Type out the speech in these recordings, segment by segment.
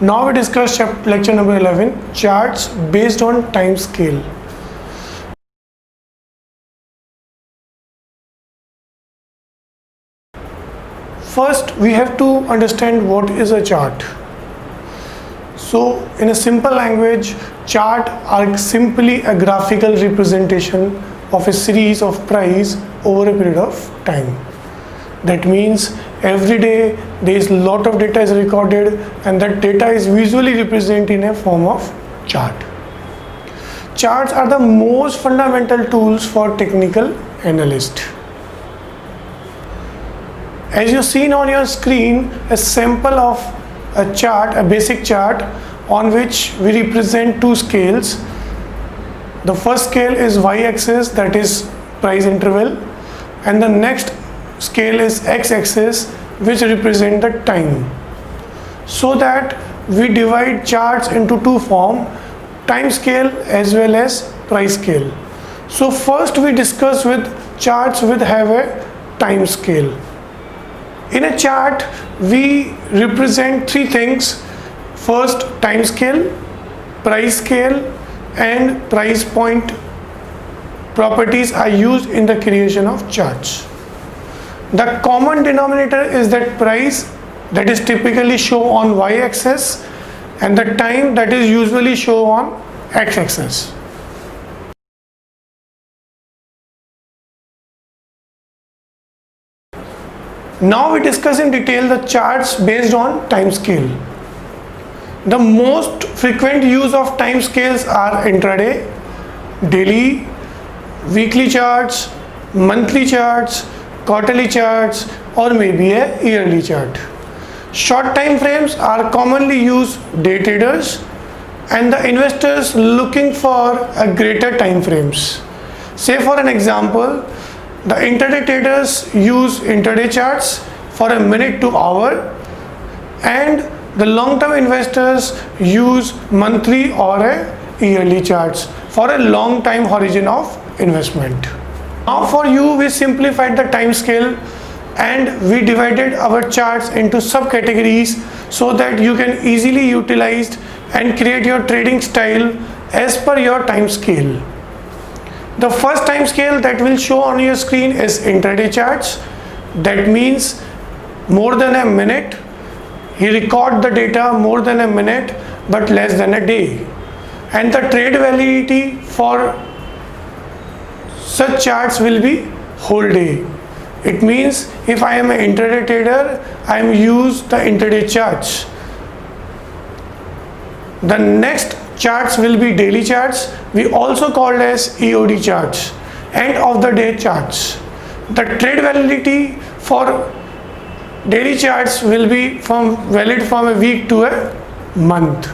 Now we discuss lecture number 11, charts based on time scale. First, we have to understand what is a chart. So, in a simple language, chart are simply a graphical representation of a series of price over a period of time. That means every day there is a lot of data is recorded, and that data is visually represented in a form of chart. Charts are the most fundamental tools for technical analyst. As you seen on your screen, a sample of a chart, a basic chart on which we represent two scales. The first scale is y-axis, that is price interval, and the next scale is x-axis, which represent the time. So that we divide charts into two forms, time scale as well as price scale. So first we discuss with charts which have a time scale. In a chart we represent three things. First, time scale, price scale, and price point properties are used in the creation of charts. The common denominator is that price, that is typically shown on y-axis, and the time, that is usually shown on x-axis. Now we discuss in detail the charts based on time scale. The most frequent use of time scales are intraday, daily, weekly charts, monthly charts, quarterly charts, or maybe a yearly chart. Short time frames are commonly used day traders and the investors looking for a greater time frames. Say for an example, the intraday traders use intraday charts for a minute to hour, and the long-term investors use monthly or a yearly charts for a long time horizon of investment. Now for you, we simplified the time scale and we divided our charts into subcategories so that you can easily utilize and create your trading style as per your time scale. The first time scale that will show on your screen is intraday charts. That means more than a minute. He record the data more than a minute but less than a day. And the trade validity for such charts will be whole day. It means if I am an intraday trader, I am use the intraday charts. The next charts will be daily charts, we also called as EOD charts, end of the day charts. The trade validity for daily charts will be valid from a week to a month.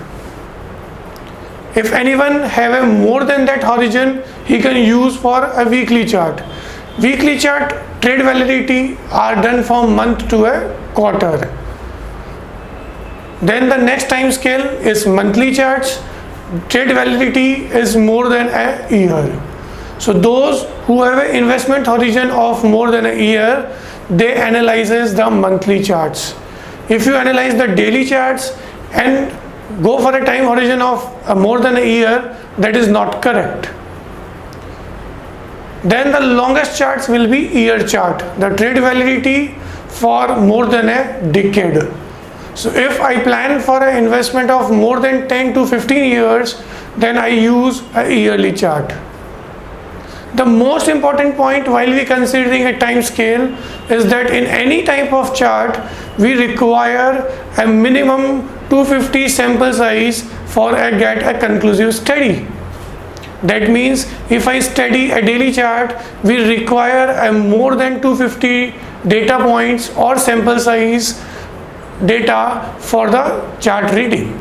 If anyone have a more than that horizon, he can use for a weekly chart. Weekly chart trade validity are done from month to a quarter. Then the next time scale is monthly charts. Trade validity is more than a year. So those who have an investment horizon of more than a year, they analyzes the monthly charts. If you analyze the daily charts and go for a time horizon of more than a year, that is not correct. Then the longest charts will be year chart, the trade validity for more than a decade. So if I plan for an investment of more than 10 to 15 years, then I use a yearly chart. The most important point while we considering a time scale is that in any type of chart, we require a minimum 250 sample size for get a conclusive study. That means if I study a daily chart, we require a more than 250 data points or sample size data for the chart reading.